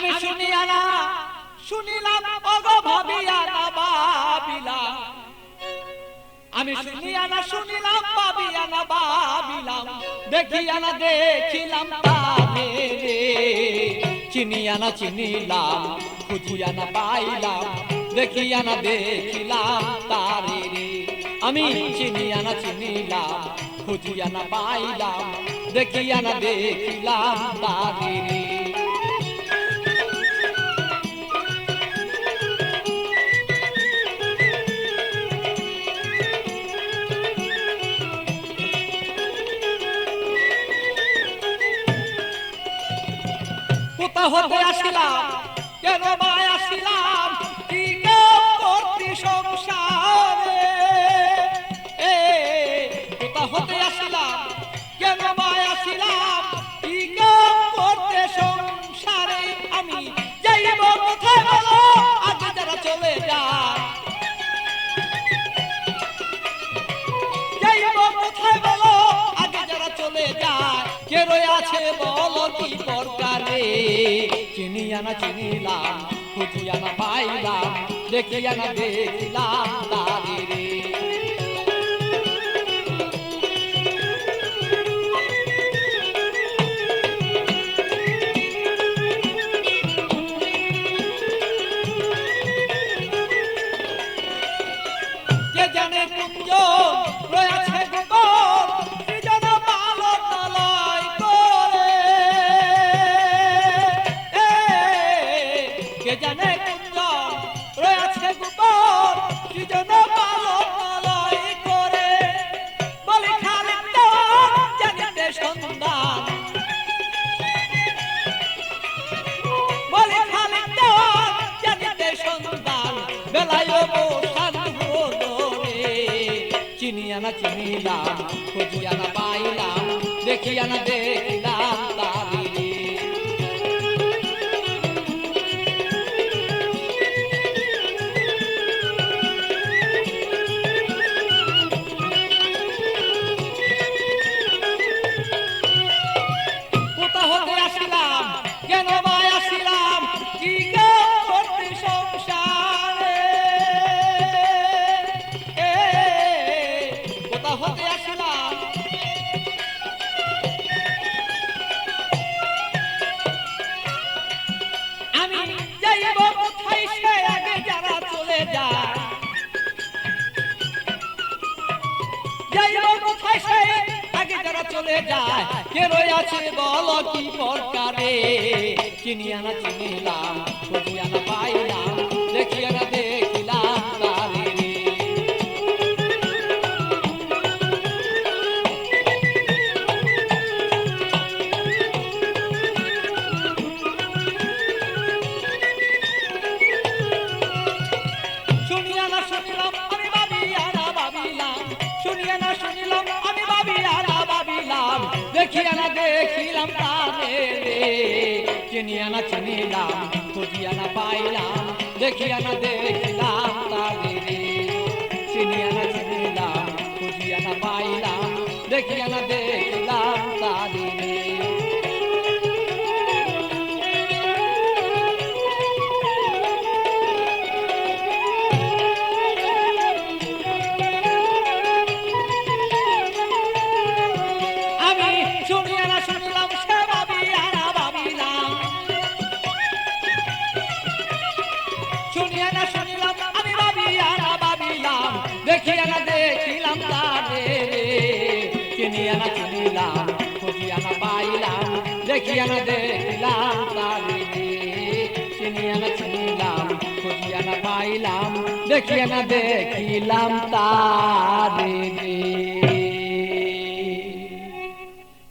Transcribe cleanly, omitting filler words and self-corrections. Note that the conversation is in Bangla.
আমি শুনিয়া না শুনিলাম ওগো ভাবিয়া না ভাবিলাম, আমি শুনিয়া না শুনিলাম ভাবিয়া না ভাবিলাম, দেখিয়া না দেখিলাম তারে রে। চিনিয়া না চিনিলাম খুঁজিয়া না পাইলাম, দেখিয়া না দেখিলাম তারে রে। আমি চিনিয়া না চিনিলাম খুঁজিয়া না পাইলাম, দেখিয়া না দেখিলাম তারে রে। কোথা হতে আসিলাম কেন বা আসিলাম, কি করতে সংসারে। কোথা হতে আসিলাম কেন বা আসিলাম, কি করতে সংসারে। আমি যাইব কোথায় বলো আগে যারা চলে যায়, যাইব কোথায় বলো আগে যারা চলে যায়। কে রয়ে আছে বলো কি দরকারে। চিনিয়া না চিনিলাম খুঁজিয়া না পাইলাম, দেখিয়া না দেখিলাম তারে রে। কে জানে কুঞ্জ রয়েছে গোপন, সৃজন পালন লয় করে। কে জানে কুঞ্জ রয়েছে গোপন, সৃজন পালন লয় করে। বলি খালিক দেওয়ান জানিতে সন্ধান, বলি খালিক দেওয়ান জানিতে সন্ধান, বেলায় বসান রে। চিনিয়া না চিনিলাম খুঁজিয়া না পাইলাম, দেখিয়া না দেখিলাম তারে রে। কোথা হতে আসিলাম কেন বা আসিলাম, কি করতে সংসারে। কোথা হতে আসিলাম আমি যাইব কোথায় সে আগে যারা চলে যায়, যাইব কোথায় সে আগে যারা চলে যায়। কে রয়ে আছে বলো কি দরকারে। চিনিয়া না চিনিলাম খুঁজিয়া না পাইলাম, দেখিয়া না দেখিলাম তারে রে। শুনিয়া না শুনিলাম আমি ভাবিয়া না ভাবিলাম, শুনিয়া না শুনিলাম আমি ভাবিয়া না ভাবিলাম, দেখিয়া না দেখিলাম তারে রে। চিনিয়া না চিনিলাম খুঁজিয়া না পাইলাম, দেখিয়া না দেখিলাম তারে রে। চিনিয়া না চিনিলাম খুঁজিয়া না পাইলাম, দেখিয়া না দেখিলাম তারে রে। আমি শুনিয়া না শুনিলাম সে ভাবিয়া না ভাবিলাম, শুনিয়া না শুনিলাম আমি ভাবিয়া না ভাবিলাম, দেখিয়া না দেখিলাম তারে রে। চিনিয়া না চিনিলাম খুঁজিয়া না পাইলাম, দেখিয়া না দেখিলাম তারে রে। চিনিয়া না চিনিলাম খুঁজিয়া না পাইলাম, দেখিয়া না দেখিলাম তারে রে।